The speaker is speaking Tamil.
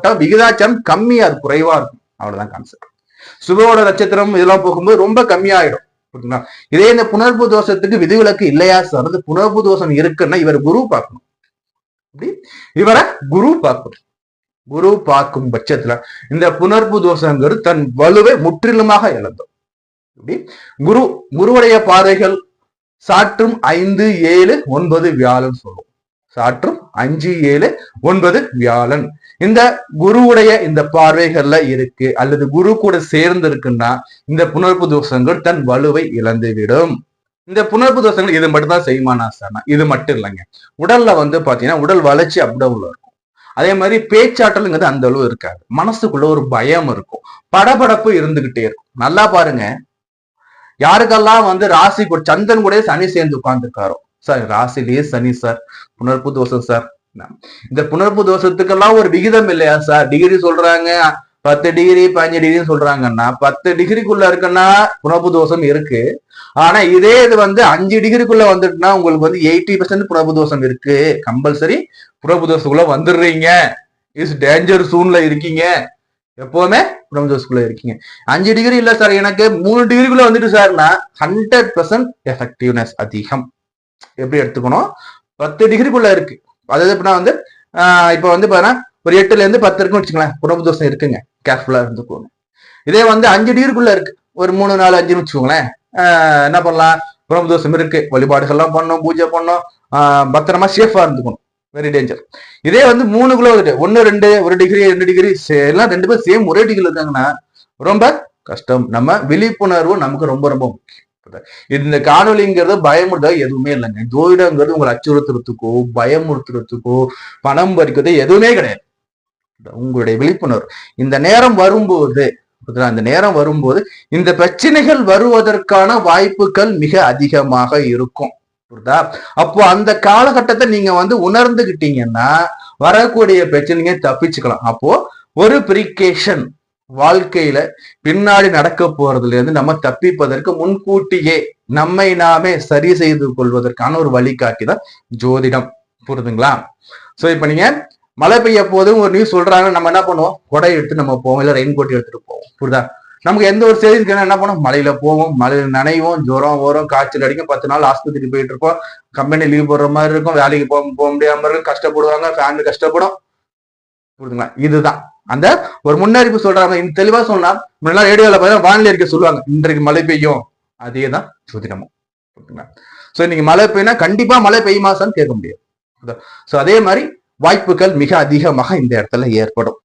போட்டா விகிதாச்சாரம் கம்மியா அது குறைவா இருக்கும். அவ்வளவுதான் கான்செப்ட். சுபவோட நட்சத்திரம் இதெல்லாம் போகும்போது ரொம்ப கம்மியாயிடும். இதே இந்த புணர்வு தோஷத்துக்கு விதிவிலக்கு இல்லையா சார்? அந்த புணர்வு தோஷம் இருக்குன்னா இவர் குரு பார்க்கணும். இவரை குரு பார்க்கணும். குரு பார்க்கும் பட்சத்துல இந்த புணர்வு தோஷங்கிறது தன் வலுவை முற்றிலுமாக இழந்தோம். குருவுடைய பார்வைகள் சாற்றும் 5, 7, 9 வியாழன் சொல்லும். சாற்றும் 5, 7, 9 வியாழன் இந்த குருவுடைய இந்த பார்வைகள்ல இருக்கு அல்லது குரு கூட சேர்ந்து இருக்குன்னா இந்த புணர்வு தோஷங்கள் தன் வலுவை இழந்துவிடும். இந்த புணர்வு தோஷங்கள் இது மட்டும் தான் செய்யுமானா சார்? இது மட்டும் இல்லைங்க. உடல்ல பாத்தீங்கன்னா உடல் வளர்ச்சி அப்டவுல இருக்கும். அதே மாதிரி பேச்சாற்றலுங்கிறது அந்த அளவு இருக்காது. மனசுக்குள்ள ஒரு பயம் இருக்கும், படபடப்பு இருந்துகிட்டே இருக்கும். நல்லா பாருங்க, யாருக்கெல்லாம் ராசி சந்திரன் கூட சனி சேர்ந்து உட்கார்ந்துருக்காரோ சார், ராசிலேயே சனி சார், புணர்வு தோஷம் சார். இந்த புணர்வு தோஷத்துக்கெல்லாம் ஒரு விகிதம் இல்லையா சார்? டிகிரி சொல்றாங்க 10 டிகிரி 15 டிகிரி சொல்றாங்கன்னா 10 டிகிரிக்குள்ள இருக்குன்னா புணர்வு தோஷம் இருக்கு. ஆனா இதே இது 5 டிகிரிக்குள்ள வந்துட்டுனா உங்களுக்கு 80% புணர்வு தோஷம் இருக்கு. கம்பல்சரி புணர்வு தோஷத்துக்குள்ள வந்துடுறீங்க. இஸ் டேஞ்சர் சூன்ல இருக்கீங்க. எப்பவுமே புணர்வு தோஷத்துக்குள்ள இருக்கீங்க. 5 டிகிரி இல்ல சார், எனக்கு 3 டிகிரிக்குள்ள வந்துட்டு சார்னா 100% எஃபெக்டிவ்னஸ் அதிகம். எப்படி எடுத்துக்கணும்? 10 டிகிரிக்குள்ள இருக்கு. அதாவது எப்படின்னா இப்ப பாத்தீங்கன்னா ஒரு 8ல இருந்து 10 இருக்குன்னு வச்சுக்கலாம், புணர்வு தோஷம் இருக்குங்க. கேர்ஃபுல்லா இருந்துக்கோங்க. இதே 5 டிகிரிக்குள்ள இருக்கு, ஒரு 3, 4, 5ன்னு வச்சுக்கோங்களேன். என்ன பண்ணலாம்? புணர்வு தோஷம் இருக்கு, வழிபாடுகள்லாம் பண்ணணும், பூஜை பண்ணணும், பத்திரமா சேஃபா இருந்துக்கணும். Very danger. இதே 3க்குள்ள வந்துட்டு 1, 2, 1 டிகிரி 2 டிகிரி எல்லாம் 2 பேரும் சேம் ஒரே டிகிரி இருக்காங்கன்னா ரொம்ப கஷ்டம். நம்ம விழிப்புணர்வு நமக்கு ரொம்ப ரொம்ப முக்கியம். இந்த காணொலிங்கிறது பயமுறுத்த எதுவுமே இல்லைங்க. ஜோதிடங்கிறது உங்களை அச்சுறுத்துறதுக்கோ பயமுறுத்துறதுக்கோ பணம் பறிக்கிறதோ எதுவுமே கிடையாது. உங்களுடைய விழிப்புணர்வு இந்த நேரம் வரும்போது இந்த பிரச்சனைகள் வருவதற்கான வாய்ப்புகள் மிக அதிகமாக இருக்கும். புரியுதா? அப்போ அந்த காலகட்டத்தை நீங்க உணர்ந்துகிட்டீங்கன்னா வரக்கூடிய பிரச்சனைங்க தப்பிச்சுக்கலாம். அப்போ ஒரு பிரிகேஷன் வாழ்க்கையில பின்னாடி நடக்க போறதுல இருந்து நம்ம தப்பிப்பதற்கு முன்கூட்டியே நம்மை நாமே சரி செய்து கொள்வதற்கான ஒரு வழிகாட்டி தான் ஜோதிடம். புரியுதுங்களா? சோ இப்ப நீங்க மழை பெய்ய போதும் ஒரு நியூஸ் சொல்றாங்க, நம்ம என்ன பண்ணுவோம்? கொடை எடுத்து நம்ம போவோம், இல்ல ரெயின் கோட் எடுத்துட்டு போவோம். புரியுதா? நமக்கு எந்த ஒரு செய்தி இருக்குன்னா என்ன பண்ணுவோம்? மழையில போவோம், மழையில நனைவோம், ஜுரம் வரும், காய்ச்சல் அடிக்கும், 10 நாள் ஆஸ்பத்திரி போயிட்டு இருக்கோம், கம்பெனி லீவ் போடுற மாதிரி இருக்கும், வேலைக்கு போக முடியாம இருக்கும், கஷ்டப்படுவாங்க, ஃபேமிலி கஷ்டப்படும். புரியுதுங்களா? இதுதான் அந்த ஒரு முன்னறிப்பு சொல்றாங்க. தெளிவா சொன்னா முன்னாடி ரேடியோல பார்த்தா வானிலை அறிக்கை சொல்லுவாங்க, இன்றைக்கு மழை பெய்யும். அதே தான் ஜோதிடமும். சோ இன்னைக்கு மழை பெய்யுனா கண்டிப்பா மழை பெய்யுமா சார்னு கேட்க முடியாது. சோ அதே மாதிரி வாய்ப்புகள் மிக அதிகமாக இந்த இடத்துல ஏற்படும்.